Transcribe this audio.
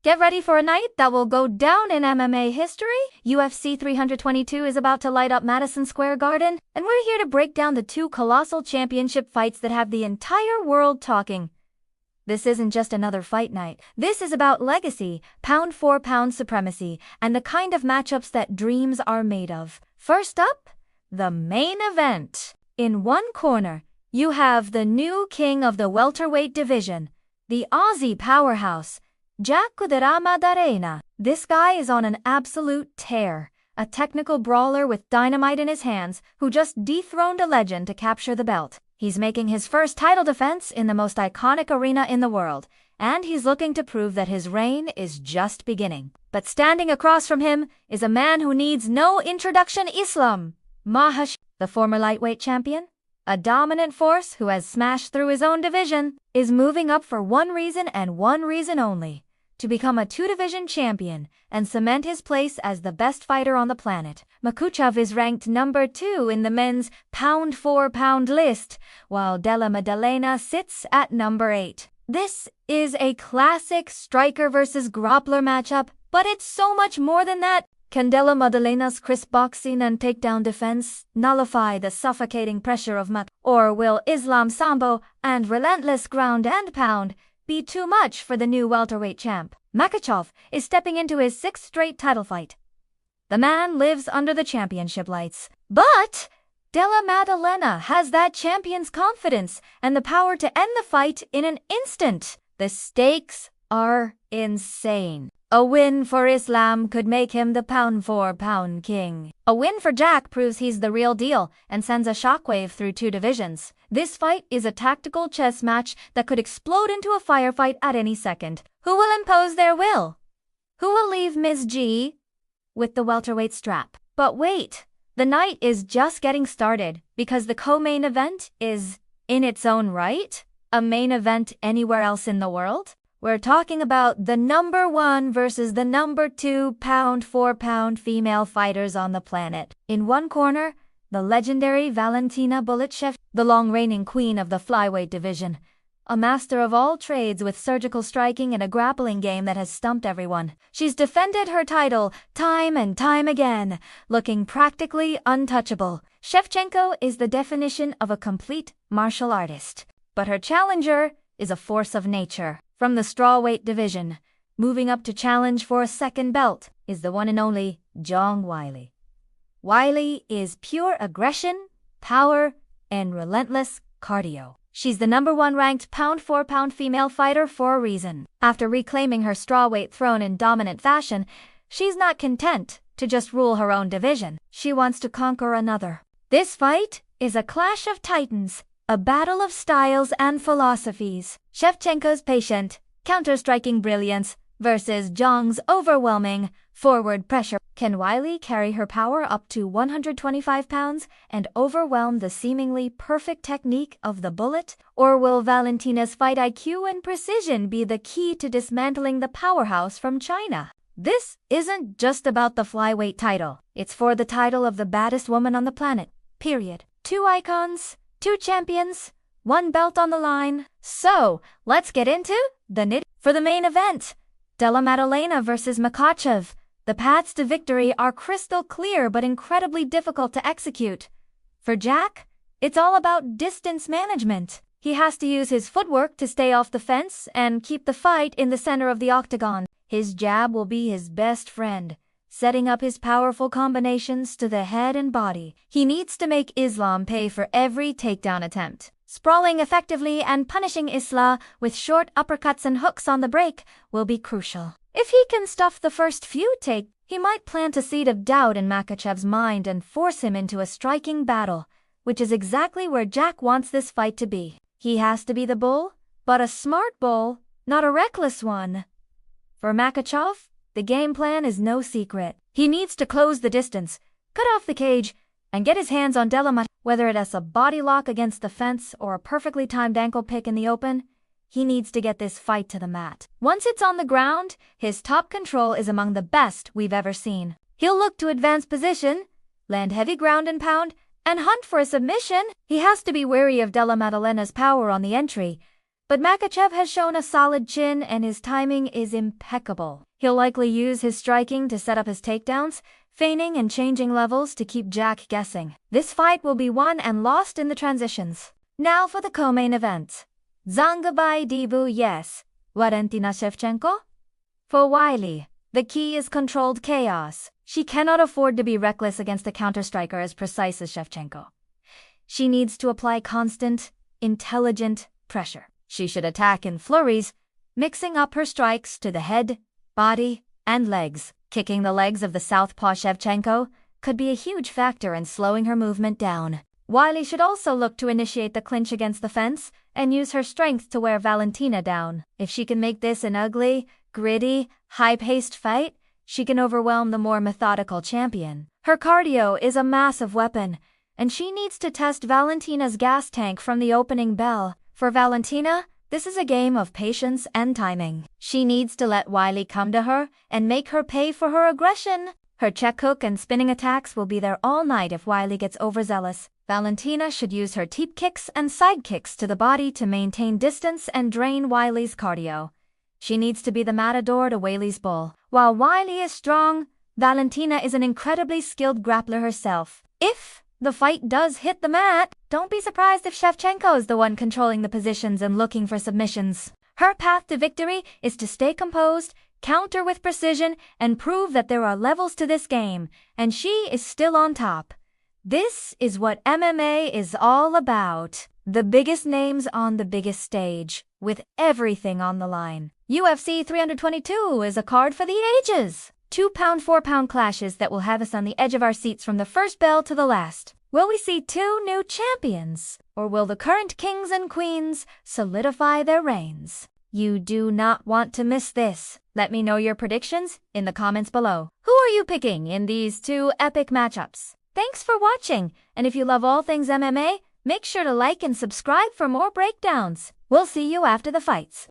Get ready for a night that will go down in MMA history. UFC 322 is about to light up Madison Square Garden, and we're here to break down the two colossal championship fights that have the entire world talking. This isn't just another fight night. This is about legacy, pound-for-pound supremacy, and the kind of matchups that dreams are made of. First up, the main event. In one corner, you have the new king of the welterweight division, the Aussie powerhouse, Jack Della Maddalena. This guy is on an absolute tear, a technical brawler with dynamite in his hands who just dethroned a legend to capture the belt. He's making his first title defense in the most iconic arena in the world, and he's looking to prove that his reign is just beginning. But standing across from him is a man who needs no introduction: Islam Makhachev, the former lightweight champion, a dominant force who has smashed through his own division, is moving up for one reason and one reason only: to become a two-division champion and cement his place as the best fighter on the planet. Makhachev is ranked number 2 in the men's pound-for-pound list, while Della Maddalena sits at number 8. This is a classic striker versus grappler matchup, but it's so much more than that. Can Della Maddalena's crisp boxing and takedown defense nullify the suffocating pressure of Makhachev? Or will Islam Sambo and relentless ground and pound be too much for the new welterweight champ? Makhachev is stepping into his 6th straight title fight. The man lives under the championship lights. But Della Maddalena has that champion's confidence and the power to end the fight in an instant. The stakes are insane. A win for Islam could make him the pound-for-pound king. A win for Jack proves he's the real deal and sends a shockwave through two divisions. This fight is a tactical chess match that could explode into a firefight at any second. Who will impose their will? Who will leave Ms. G with the welterweight strap? But wait, the night is just getting started, because the co-main event is, in its own right, a main event anywhere else in the world. We're talking about the number 1 versus the number 2 pound-for-pound female fighters on the planet. In one corner, the legendary Valentina Shevchenko, the long-reigning queen of the flyweight division, a master of all trades with surgical striking and a grappling game that has stumped everyone. She's defended her title time and time again, looking practically untouchable. Shevchenko is the definition of a complete martial artist, but her challenger is a force of nature. From the strawweight division, moving up to challenge for a second belt, is the one and only Zhang Weili. Weili is pure aggression, power, and relentless cardio. She's the number 1 ranked pound-for-pound female fighter for a reason. After reclaiming her strawweight throne in dominant fashion, she's not content to just rule her own division. She wants to conquer another. This fight is a clash of titans, a battle of styles and philosophies. Shevchenko's patient, counter-striking brilliance versus Zhang's overwhelming forward pressure. Can Weili carry her power up to 125 pounds and overwhelm the seemingly perfect technique of the bullet? Or will Valentina's fight IQ and precision be the key to dismantling the powerhouse from China? This isn't just about the flyweight title. It's for the title of the baddest woman on the planet. Period. 2 icons, 2 champions, 1 belt on the line. So, let's get into the nitty. For the main event, Della Maddalena versus Makhachev. The paths to victory are crystal clear but incredibly difficult to execute. For Jack, it's all about distance management. He has to use his footwork to stay off the fence and keep the fight in the center of the octagon. His jab will be his best friend, setting up his powerful combinations to the head and body. He needs to make Islam pay for every takedown attempt. Sprawling effectively and punishing Isla with short uppercuts and hooks on the break will be crucial. If he can stuff the first few takes, he might plant a seed of doubt in Makhachev's mind and force him into a striking battle, which is exactly where Jack wants this fight to be. He has to be the bull, but a smart bull, not a reckless one. For Makhachev, the game plan is no secret. He needs to close the distance, cut off the cage, and get his hands on Della Maddalena. Whether it's a body lock against the fence or a perfectly timed ankle pick in the open, he needs to get this fight to the mat. Once it's on the ground, his top control is among the best we've ever seen. He'll look to advance position, land heavy ground and pound, and hunt for a submission. He has to be wary of Della Maddalena's power on the entry, But Makhachev has shown a solid chin and his timing is impeccable. He'll likely use his striking to set up his takedowns, feigning and changing levels to keep Jack guessing. This fight will be won and lost in the transitions. Now for the co-main event. Zhang Weili debut, yes. Valentina Shevchenko? For Weili, the key is controlled chaos. She cannot afford to be reckless against a counter-striker as precise as Shevchenko. She needs to apply constant, intelligent pressure. She should attack in flurries, mixing up her strikes to the head, body, and legs. Kicking the legs of the southpaw Shevchenko could be a huge factor in slowing her movement down. Weili should also look to initiate the clinch against the fence and use her strength to wear Valentina down. If she can make this an ugly, gritty, high-paced fight, she can overwhelm the more methodical champion. Her cardio is a massive weapon, and she needs to test Valentina's gas tank from the opening bell. For Valentina, this is a game of patience and timing. She needs to let Weili come to her and make her pay for her aggression. Her check hook and spinning attacks will be there all night if Weili gets overzealous. Valentina should use her teep kicks and side kicks to the body to maintain distance and drain Weili's cardio. She needs to be the matador to Weili's bull. While Weili is strong, Valentina is an incredibly skilled grappler herself. If the fight does hit the mat, don't be surprised if Shevchenko is the one controlling the positions and looking for submissions. Her path to victory is to stay composed, counter with precision, and prove that there are levels to this game, and she is still on top. This is what MMA is all about. The biggest names on the biggest stage, with everything on the line. UFC 322 is a card for the ages. 2-pound, 4-pound clashes that will have us on the edge of our seats from the first bell to the last. Will we see two new champions? Or will the current kings and queens solidify their reigns? You do not want to miss this. Let me know your predictions in the comments below. Who are you picking in these two epic matchups? Thanks for watching, and if you love all things MMA, make sure to like and subscribe for more breakdowns. We'll see you after the fights.